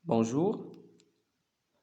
Bonjour,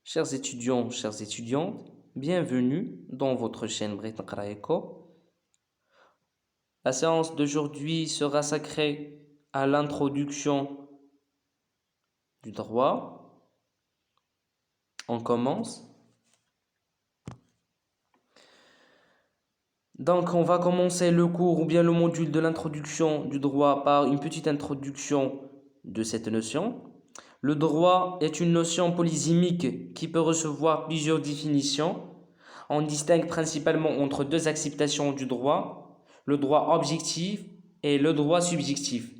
chers étudiants, chères étudiantes, bienvenue dans votre chaîne Britain Eco. La séance d'aujourd'hui sera sacrée à l'introduction du droit. On commence. Donc, on va commencer le cours ou bien le module de l'introduction du droit par une petite introduction de cette notion. Le droit est une notion polysémique qui peut recevoir plusieurs définitions. On distingue principalement entre deux acceptations du droit, le droit objectif et le droit subjectif.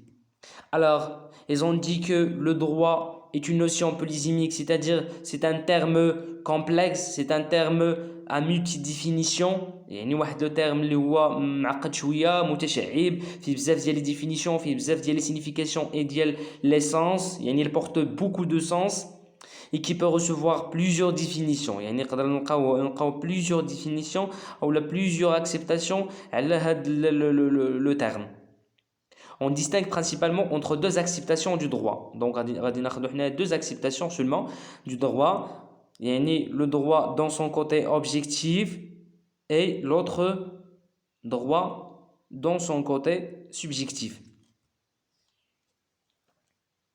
Alors, ils ont dit que le droit est une notion polysémique, c'est-à-dire c'est un terme complexe, c'est un terme à multidéfinition. يعني واحد لو تيرم اللي هو معقد شويه متشعب فيه بزاف ديال لي ديفينيسيون فيه بزاف ديال لي significations et ديال les sens يعني il porte beaucoup de sens et qui peut recevoir plusieurs définitions يعني نقدر نلقاو plusieurs définitions ou plusieurs acceptations على هذا le terme. On distingue principalement entre deux acceptations du droit. Donc, on a deux acceptations seulement du droit. يعني le droit dans son côté objectif et l'autre droit dans son côté subjectif.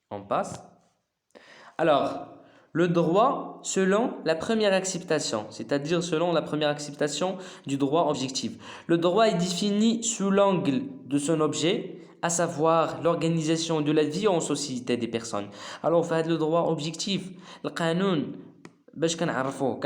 On passe. Alors, le droit selon la première acceptation, c'est-à-dire selon la première acceptation du droit objectif. Le droit est défini sous l'angle de son objet, à savoir l'organisation de la vie en société des personnes. Alors, on fait le droit objectif. Le قانون باش كنعرفوه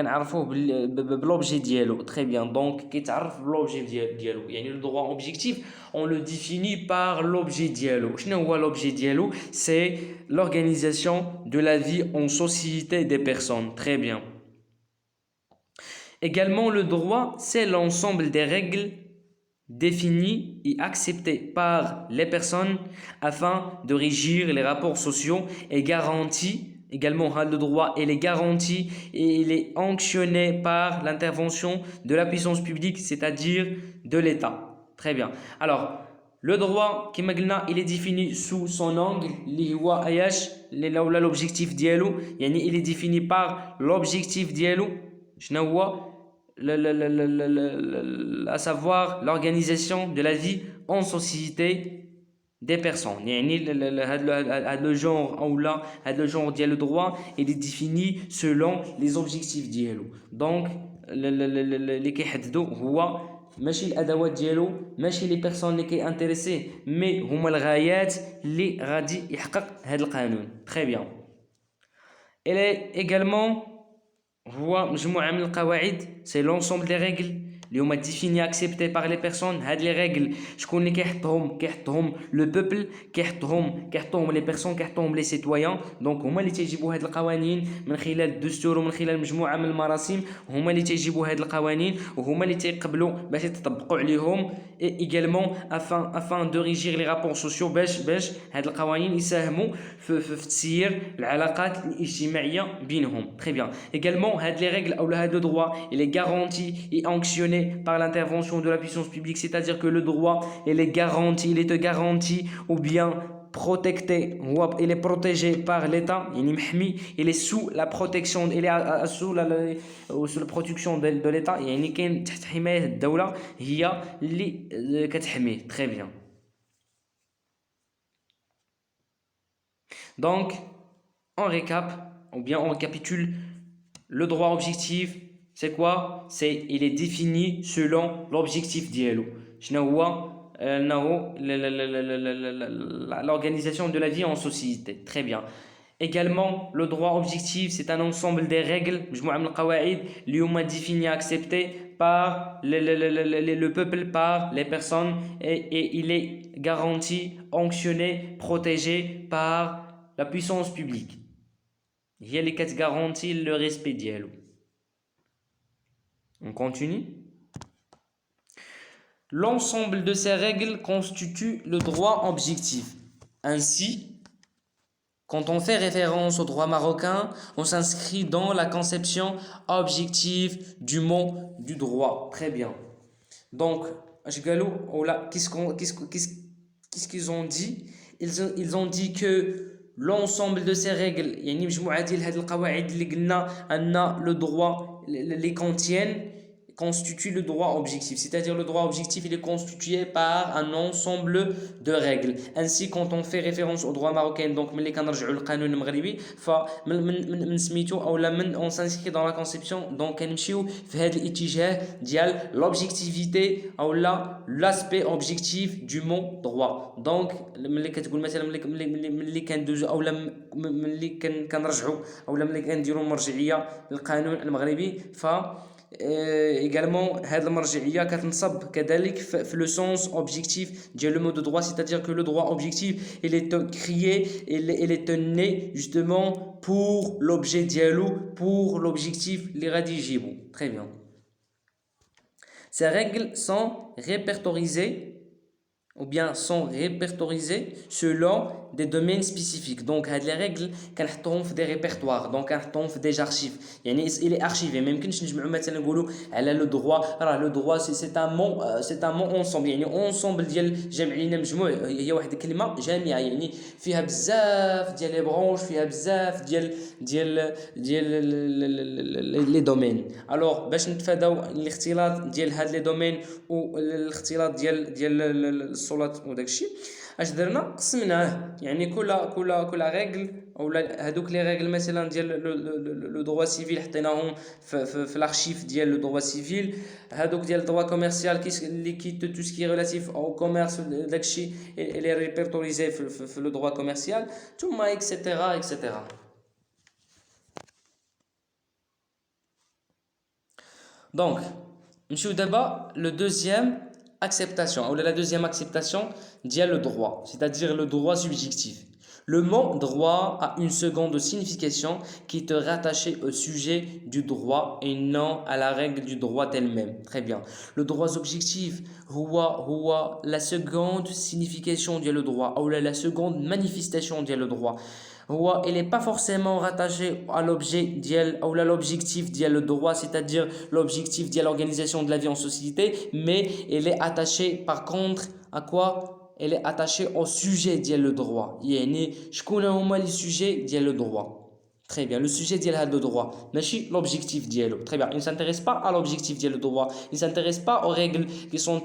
بلوبجي ديالو très bien. Donc كيتعرف بلوبجي ديالو يعني le droit objectif on le définit par l'objet ديالو. شنو هو l'objet ديالو? C'est l'organisation de la vie en société des personnes. Très bien. Également le droit c'est l'ensemble des règles définies et acceptées par les personnes afin de régir les rapports sociaux et garanties. Également, le droit il est garanti et il est sanctionné par l'intervention de la puissance publique, c'est-à-dire de l'État. Très bien. Alors, le droit, كما قلنا, il est défini sous son angle, اللي هو ايش اللي ولا l'objectif ديالو, يعني il est défini par l'objectif ديالو, شنو هو à savoir l'organisation de la vie en société des personnes. يعني le genre ou là le genre ديال le droit il est défini selon les objectifs ديالو. Donc اللي كيحددوا هو ماشي الادوات ديالو ماشي لي بيرسون اللي كيانتريسي مي هما الغايات اللي غادي يحقق هذا القانون. Très bien. Elle est également هو مجموعة من القواعد c'est l'ensemble des règles اللي هما ديفيني اكسبتي بار لي بيرسون. هاد لي ريغل شكون اللي كيحطهم لو بوبل كيحطوهم لي بيرسون كيحطوهم لي سيتويان. دونك هما اللي تيجيبوا هاد القوانين من خلال الدستور ومن خلال مجموعة من المراسم. هما اللي تيجيبوا هاد القوانين وهما اللي تيقبلوا باش يتطبقوا عليهم également afin de régir les rapports sociaux باش هاد القوانين يساهموا في تسيير العلاقات الاجتماعية بينهم. Très bien. Également هاد les règles ou le droit il est garanti et sanctionné par l'intervention de la puissance publique, c'est-à-dire que le droit il est garanti, il est garanti ou bien protecté, il est protégé par l'État, il est sous la protection, il est sous la protection de l'État, يعني كاين تحت حماية الدولة هي اللي كتحميه. Très bien. Donc on récap ou bien on récapitule. Le droit objectif c'est quoi? Il est défini selon l'objectif ديالو. شنو هو؟ l'organisation de la vie en société. Très bien. Également, le droit objectif, c'est un ensemble des règles, مجموعة من القواعد اللي هما définis acceptés par le peuple, par les personnes et il est garanti, sanctionné, protégé par la puissance publique. هي اللي كتغارانتي le respect ديالو. On continue. L'ensemble de ces règles constitue le droit objectif. Ainsi, quand on fait référence au droit marocain, on s'inscrit dans la conception objective du mot du droit. Très bien. Donc, qu'est-ce qu'ils ont dit? Ils ont dit que l'ensemble de ces règles يعني مجموعة ديال هاد القواعد اللي قلنا أن le droit les contiennent constitue le droit objectif, c'est-à-dire le droit objectif il est constitué par un ensemble de règles. Ainsi quand on fait référence au droit marocain donc ملي كنرجعوا للقانون المغربي فمن سميتو اولا من on s'inscrit dans la conception donc كنمشيو في هذا الاتجاه ديال l'objectivité اولا l'aspect objectif du mot droit. donc ملي كتقول مثلا ملي كندوزو اولا ملي كنرجعوا اولا ملي كنديروا مرجعيه للقانون المغربي ف également هذه المرجعية كتنصب كذلك في le sens objectif ديال le mot de droit, c'est-à-dire que le droit objectif il est créé il est né justement pour l'objet ديالو pour l'objectif اللي غادي يجيبو. Très bien. Ces règles sont répertoriées ou bien sont répertoriées selon des domaines spécifiques. Donc les règles كنحطوهم في des répertoires donc كنحطوهم في des archives يعني il est archivé ما يمكنش نجمعوا مثلا نقولوا على le droit راه le droit c'est un mot ensemble يعني ensemble ديال جمع لينا مجموع هي واحد الكلمه جامعه يعني فيها بزاف ديال لي برونش فيها بزاف ديال لي دومين. alors باش نتفاداو الاختلاط ديال هاد لي دومين والاختلاط ديال الصولات وداك الشيء اش درنا قسمناه يعني كل ريغل اولا هذوك لي ريغل مثلا ديال لو دروا سيفيل حطيناهم في الارشيف ديال لو دروا سيفيل. هذوك ديال الدروا كوميرسيال اللي كيت تو سكي ريلاتيف او كوميرس داكشي لي ريبرتوريزي في لو دروا كوميرسيال ثم اكسيتيرا اكسيتيرا. donc نمشيو دابا لو دوزيام acceptation ou la deuxième acceptation dit le droit, c'est-à-dire le droit subjectif. Le mot droit a une seconde signification qui est rattachée au sujet du droit et non à la règle du droit elle-même. Très bien. Le droit subjectif, la seconde signification dit le droit ou la seconde manifestation dit le droit. Il n'est pas forcément rattaché à l'objet ou à l'objectif le droit, c'est-à-dire l'objectif de l'organisation de la vie en société, mais il est attaché par contre à quoi? Il est attaché au sujet le droit. يعني شكون هما les sujets le droit. Très bien, le sujet ديال le droit, ماشي l'objectif ديالو. Très bien, il ne s'intéresse pas à l'objectif ديال le droit. Il ne s'intéresse pas aux règles qui sont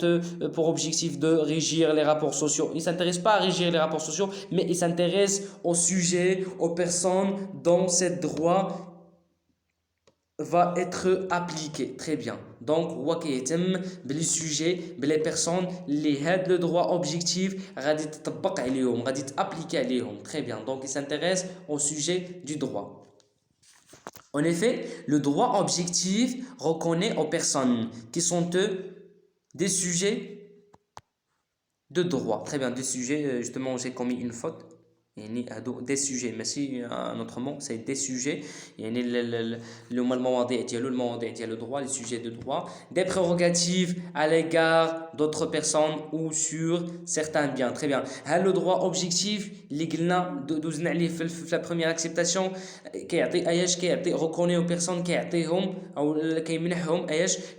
pour objectif de régir les rapports sociaux. Il ne s'intéresse pas à régir les rapports sociaux, mais il s'intéresse au sujet, aux personnes dont ce droit va être appliqué. Très bien. Donc هو كيهتم بلي سوجي بلي بيرسون اللي هاد لو droit objectif غادي تطبق عليهم غادي تابليكي عليهم. Très bien. Donc il s'intéresse au sujet du droit. En effet, le droit objectif reconnaît aux personnes qui sont des sujets de droit. Très bien, des sujets, justement j'ai commis une faute. des sujets ماشي un autre mot c'est des sujets يعني المواضيع ديال le droit les sujets de droit des prérogatives à l'égard d'autres personnes ou sur certains biens. Très bien. le droit objectif اللي قلنا دوزنا عليه في la première acceptation كيعطي reconnaît aux personnes كيعطيهم او كيمنحهم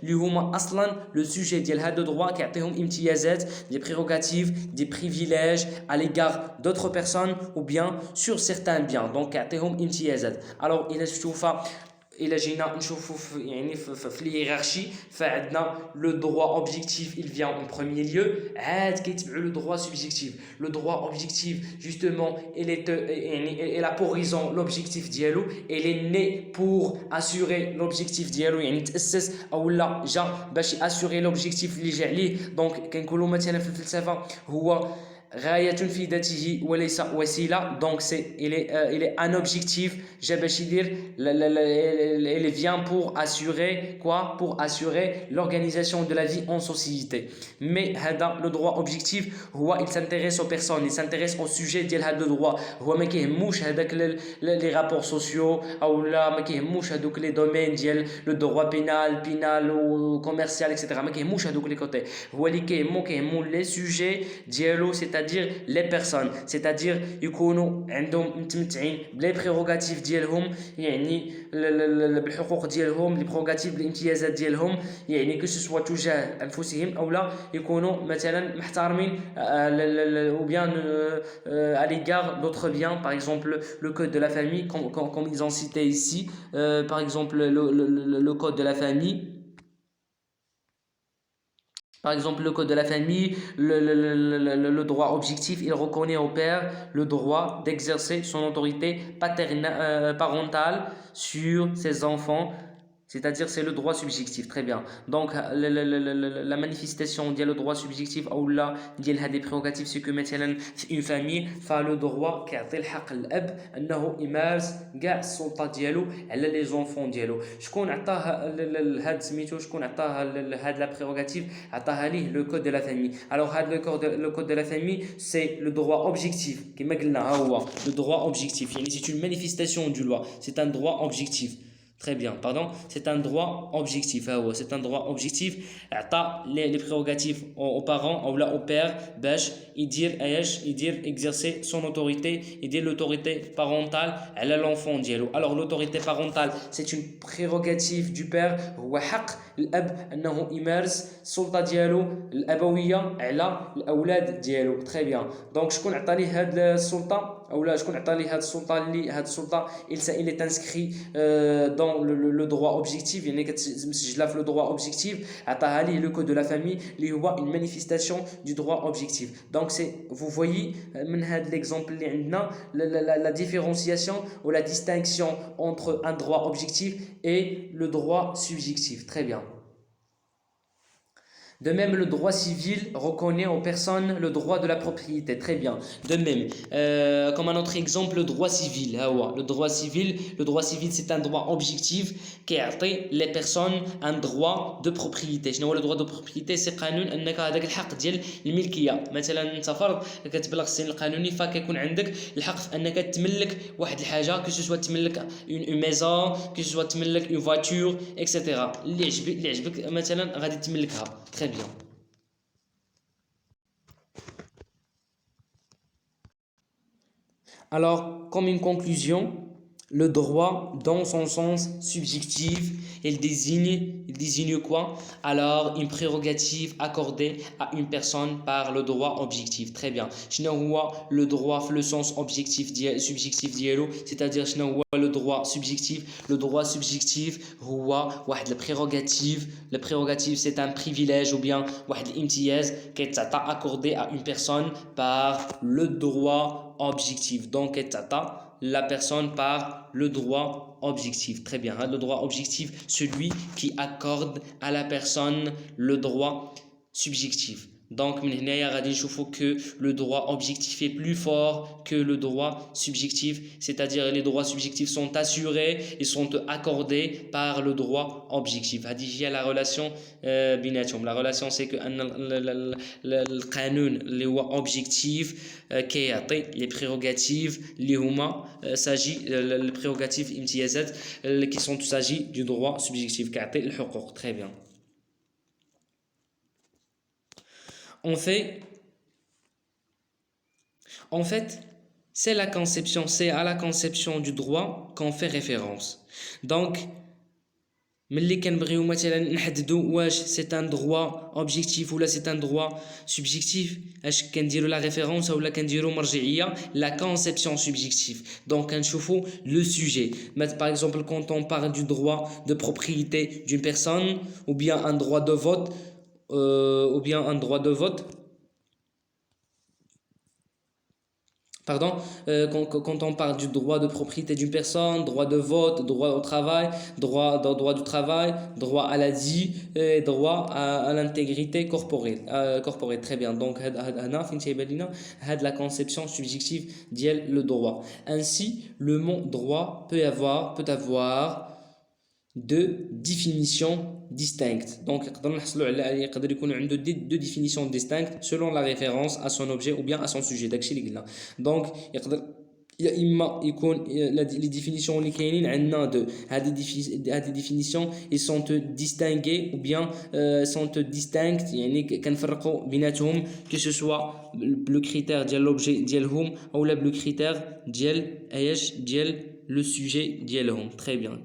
اللي هما اصلا le sujet ديال هذا droit كيعطيهم امتيازات des prérogatives des privilèges à l'égard d'autres personnes ou bien sur certains biens. donc كيعطيهم امتيازات. alors إلا جينا نشوفوا يعني في الهيرارشي فعندنا لو droit objectif il vient en premier lieu عاد كيتبعوا لو droit subjectif. le droit objectif justement il a pour raison l'objectif ديالو il est né pour assurer l'objectif ديالو يعني تأسس او لا جا باش assurer l'objectif اللي جا عليه. donc كنقولوا مثلا في الفلسفه هو غاية في ذاته وليس وسيلة. donc il est un objectif جا باش يدير il vient pour assurer quoi? pour assurer l'organisation de la vie en société. mais هذا le droit objectif هو il s'intéresse aux personnes il s'intéresse au sujet ديال هذا le droit. هو ما كيهموش هذاك les rapports sociaux او لا ما كيهموش هذوك les domaines ديال le droit pénal ou commercial etc. ما كيهموش هذوك les côtés. هو اللي كيهمو les sujets ديالو c'est c'est-à-dire les personnes, c'est-à-dire يكونوا عندهم متمتعين بلي بريروغاتيف ديالهم يعني بالحقوق ديالهم لي بريروغاتيف بالامتيازات ديالهم يعني كو سوا تجاه انفسهم او لا يكونوا مثلا محترمين ou bien à l'égard d'autres biens, par exemple le code de la famille comme ils ont cité ici, par exemple le code de la famille. Par exemple, le code de la famille, le droit objectif, il reconnaît au père le droit d'exercer son autorité parentale sur ses enfants. C'est-à-dire, c'est le droit subjectif. Très bien. Donc, la manifestation ديال le droit subjectif ou là ديال des prérogatives, c'est que مثلا une famille a le droit كيعطي الحق للأب أنه يمارس كاع السلطة ديالو على لي زونفون ديالو. شكون عطاه هاد سميتو شكون عطاه هاد لا prérogative عطاها ليه le code de la famille. Alors le code de la famille, c'est le droit objectif كما قلنا ها هو le droit objectif. يعني c'est une manifestation du loi, c'est un droit objectif. Très bien, pardon, c'est un droit objectif. C'est un droit objectif. Les prérogatives aux parents ou là au père, il dit exercer son autorité, il dit l'autorité parentale à l'enfant. Alors l'autorité parentale, c'est une prérogative du père. هو حق الأب أنه يمارس السلطة ديالو الأبوية على الأولاد ديالو. Très bien. Donc شكون عطى ليه هاد السلطة أو لا شكون عطى ليه هاد السلطة اللي هاد السلطة il est inscrit dans le droit objectif, يعني كتسجلها في le droit objectif عطاها ليه le code de la famille اللي هو une manifestation du droit objectif. Donc c'est vous voyez من هاد l'exemple اللي عندنا la différenciation ou la distinction entre un droit objectif et le droit subjectif. Très bien. De même, le droit civil reconnaît aux personnes le droit de la propriété. Très bien. De même, comme un autre exemple, le droit civil. Le droit civil, c'est un droit objectif qui a les personnes un droit de propriété. شنو هو le droit de propriété؟ c'est قانون انك هذاك الحق ديال الملكيه. مثلا انت فرد كتبلغ السن القانوني فكيكون عندك الحق في انك تملك واحد الحاجه كو سوا تملك une maison, que ce soit تملك une voiture, etc. اللي عجبك مثلا غادي تملكها. Très bien. Alors, comme une conclusion, le droit, dans son sens subjectif, il désigne quoi? Alors, une prérogative accordée à une personne par le droit objectif. Très bien. شنو هو le droit في le sens subjectif ديالو, c'est-à-dire شنو هو le droit subjectif? Le droit subjectif هو واحد la prérogative c'est un privilège ou bien واحد الامتياز كيتعطى accordé à une personne par le droit objectif. Donc كيتعطى la personne par le droit objectif. Très bien. Le droit objectif, celui qui accorde à la personne le droit subjectif. Donc, que le droit objectif est plus fort que le droit subjectif, c'est-à-dire les droits subjectifs sont assurés et sont accordés par le droit objectif. La relation بيناتهم. La relation c'est que القانون اللي هو objectif كيعطي les prérogatives اللي هما s'agit les prérogatives امتيازات qui sont s'agit du droit subjectif كيعطي الحقوق. Très bien. En fait, c'est à la conception du droit qu'on fait référence. Donc, ملي كنبغيو مثلا نحددوا واش c'est un droit objectif ou là c'est un droit subjectif, اش كنديروا la référence ou là كنديروا مرجعيه la conception subjective. Donc كنشوفوا le sujet. Par exemple, quand on parle du droit de propriété d'une personne ou bien un droit de vote Pardon, quand on parle du droit de propriété d'une personne, droit de vote, droit au travail, droit du travail, droit à la vie et droit à l'intégrité corporelle. Très bien. Donc, la conception subjective d'elle le droit. Ainsi, le mot droit peut avoir deux définitions distinctes. Donc, يقدر يكون عنده deux définitions distinctes selon la référence à son objet ou bien à son sujet. Donc, يا اما يكون لي ديفينيسيون اللي كاينين عندنا دو هذه ديفينيسيون ils sont distingués ou bien sont distincts يعني كنفرقوا بيناتهم que ce soit le critère ديال l'objet ديالهم او لا le critère ديال ايش ديال le sujet ديالهم. Très bien.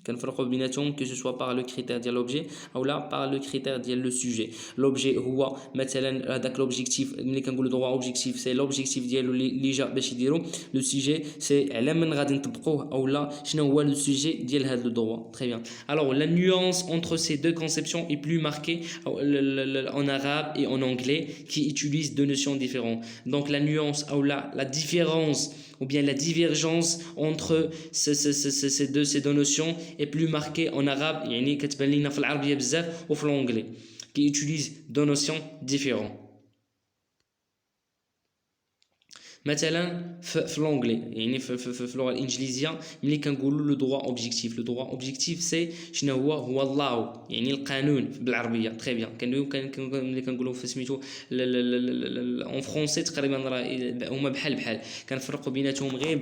كنفرقوا بيناتهم que ce soit par le critère ديال l'objet ou là par le critère ديال le sujet. L'objet هو مثلا هذاك l'objectif ملي كنقولوا droit objectif c'est l'objectif ديالو اللي جا باش يديرو. Le sujet c'est على من غادي نطبقوه او لا شنو هو le sujet ديال هذا le droit. Très bien. Alors la nuance entre ces deux conceptions est plus marquée en arabe et en anglais qui utilisent deux notions différentes. Donc la nuance ou la différence ou bien la divergence entre ces deux notions est plus marquée en arabe يعني كتبان لينا في العربية بزاف وفي l'anglais qui utilise deux notions différentes. مثلا في l'anglais يعني في اللغه الانجليزيه ملي كنقولوا لو دوا اوبجيكتيف. لو دوا اوبجيكتيف سي شنو هو اللاو يعني القانون بالعربيه. تري بيان. ملي كنقولوا في سميتو اون فرونسي تقريبا راه هما بحال كنفرقوا بيناتهم غير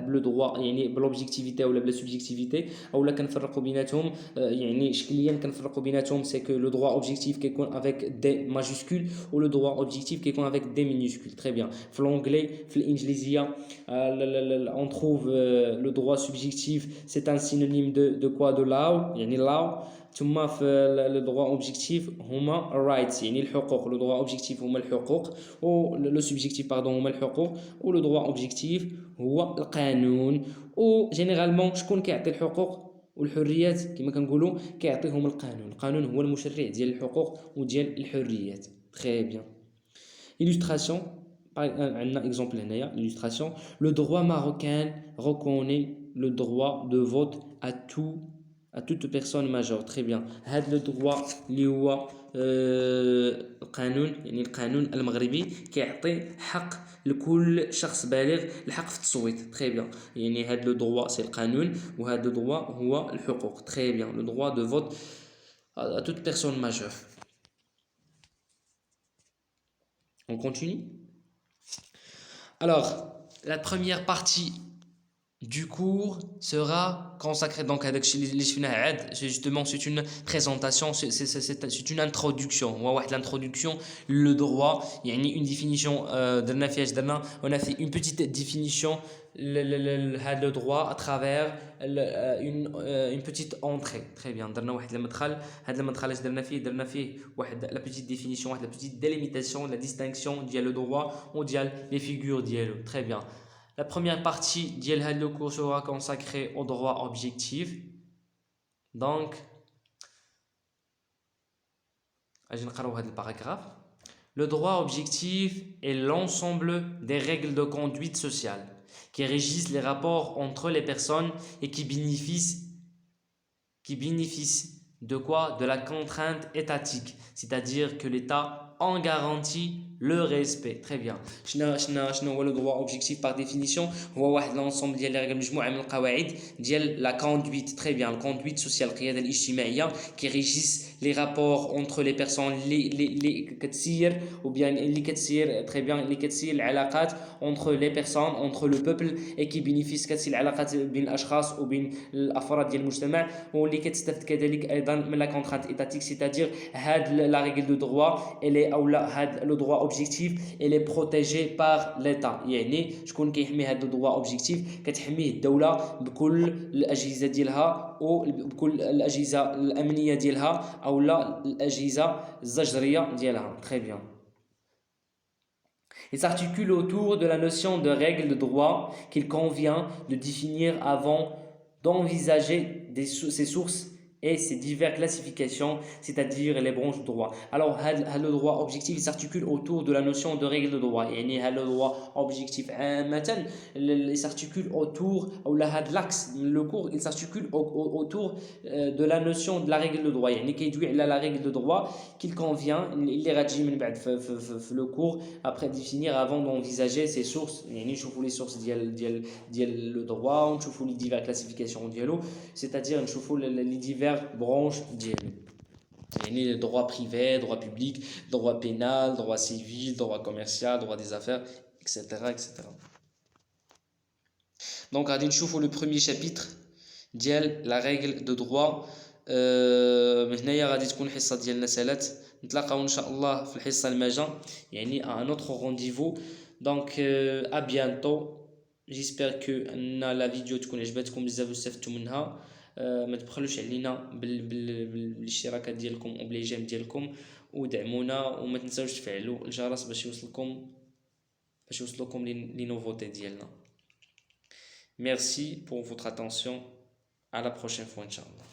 بلو دوا يعني بلوبجيكتيفيتي ولا بلا سوبجيكتيفيتي اولا كنفرقوا بيناتهم يعني شكليا كنفرقوا بيناتهم سي كو لو دوا اوبجيكتيف كيكون افيك دي ماجيسكول و لو دوا اوبجيكتيف كيكون افيك دي مينيسكول. تري بيان. في l'anglais في الإنجليزية on trouve le droit subjectif c'est un synonyme de quoi de law يعني law. ثم في le droit objectif هما rights يعني الحقوق. le droit objectif هما الحقوق و le subjectif pardon هما الحقوق و le droit objectif هو القانون. و généralement شكون كيعطي الحقوق والحريات كما كنقولوا كيعطيهم القانون هو المشرع ديال الحقوق وديال الحريات. très bien. illustration. Un exemple l'illustration. Le droit marocain reconnaît le droit de vote à toute personne majeure. Très bien. هذا le droit اللي هو القانون يعني القانون المغربي كيعطي حق لكل شخص بالغ الحق في التصويت. très bien. يعني هذا le droit c'est القانون وهذا le droit هو الحقوق. très bien. le droit de vote à toute personne majeure. On continue. Alors, la première partie du cours sera consacrée donc avec c'est justement c'est une présentation, c'est une introduction. L'introduction, le droit, il y a une définition on a fait une petite définition le droit à travers une petite entrée. Très bien. درنا واحد المدخل. هذا المدخل اش درنا فيه واحد la petite définition, واحد la petite délimitation, la distinction ديال le droit ou ديال les figures ديالو. Très bien. La première partie de le cours sera consacrée au droit objectif. Donc, je vais lire le paragraphe. Le droit objectif est l'ensemble des règles de conduite sociale qui régissent les rapports entre les personnes et qui bénéficient de quoi? De la contrainte étatique, c'est-à-dire que l'État en garantit le respect. Très bien. شنو هو le droit objectif par définition؟ هو واحد l'ensemble ديال les règles مجموعة من القواعد ديال la conduite. Très bien. La conduite sociale القيادة الاجتماعية qui régissent les rapports entre les personnes اللي كتسير ou bien اللي كتسير très bien اللي كتسير العلاقات entre les personnes entre le peuple et qui bénéficient كتسير العلاقات بين الأشخاص وبين الأفراد ديال المجتمع واللي كتستفد كذلك أيضا من la contrainte étatique, c'est-à-dire la règle de droit elle est ou le droit objectif elle est protégé par l'État. يعني شكون كيحمي هذا الدروا اوبجيكتيف؟ كتحميه الدوله بكل الاجهزه ديالها وبكل الاجهزه الامنيه ديالها او لا الاجهزه الزجريه ديالها. Très bien. Il s'articule autour de la notion de règle de droit qu'il convient de définir avant d'envisager ses sources et ses diverses classifications, c'est-à-dire les branches de droit. Alors, le droit objectif il s'articule autour de la notion de règle de droit. يعني le droit objectif مثلا il s'articule autour ou l'axe le cours il s'articule autour de la notion de la règle de droit. يعني كيدوي على la règle de droit qu'il convient اللي غتجي من بعد في le cours après définir avant d'envisager ses sources. يعني نشوفوا les sources ديال le droit ونشوفوا les diverses classifications ديالو, c'est-à-dire نشوفوا les divers branches ديالو. يعني droit privé, droit public, droit pénal, droit civil, droit commercial, droit des affaires, etc. etc. Donc غادي نشوفوا le premier chapitre ديال la règle de droit. من هنايا غادي تكون الحصه ديالنا سالات. نتلاقاو ان شاء الله في الحصه الماجا يعني à un autre rendez-vous. Donc à bientôt. J'espère que la vidéo تكون عجبتكم بزاف واستفدتوا منها. ما تبخلوش علينا بالاشتراكات ديالكم وبلي جيم ديالكم ودعمونا وما تنساوش تفعلوا الجرس باش يوصلكم لي نوفوتي ديالنا. Merci pour votre attention. À la prochaine fois, Inch'Allah.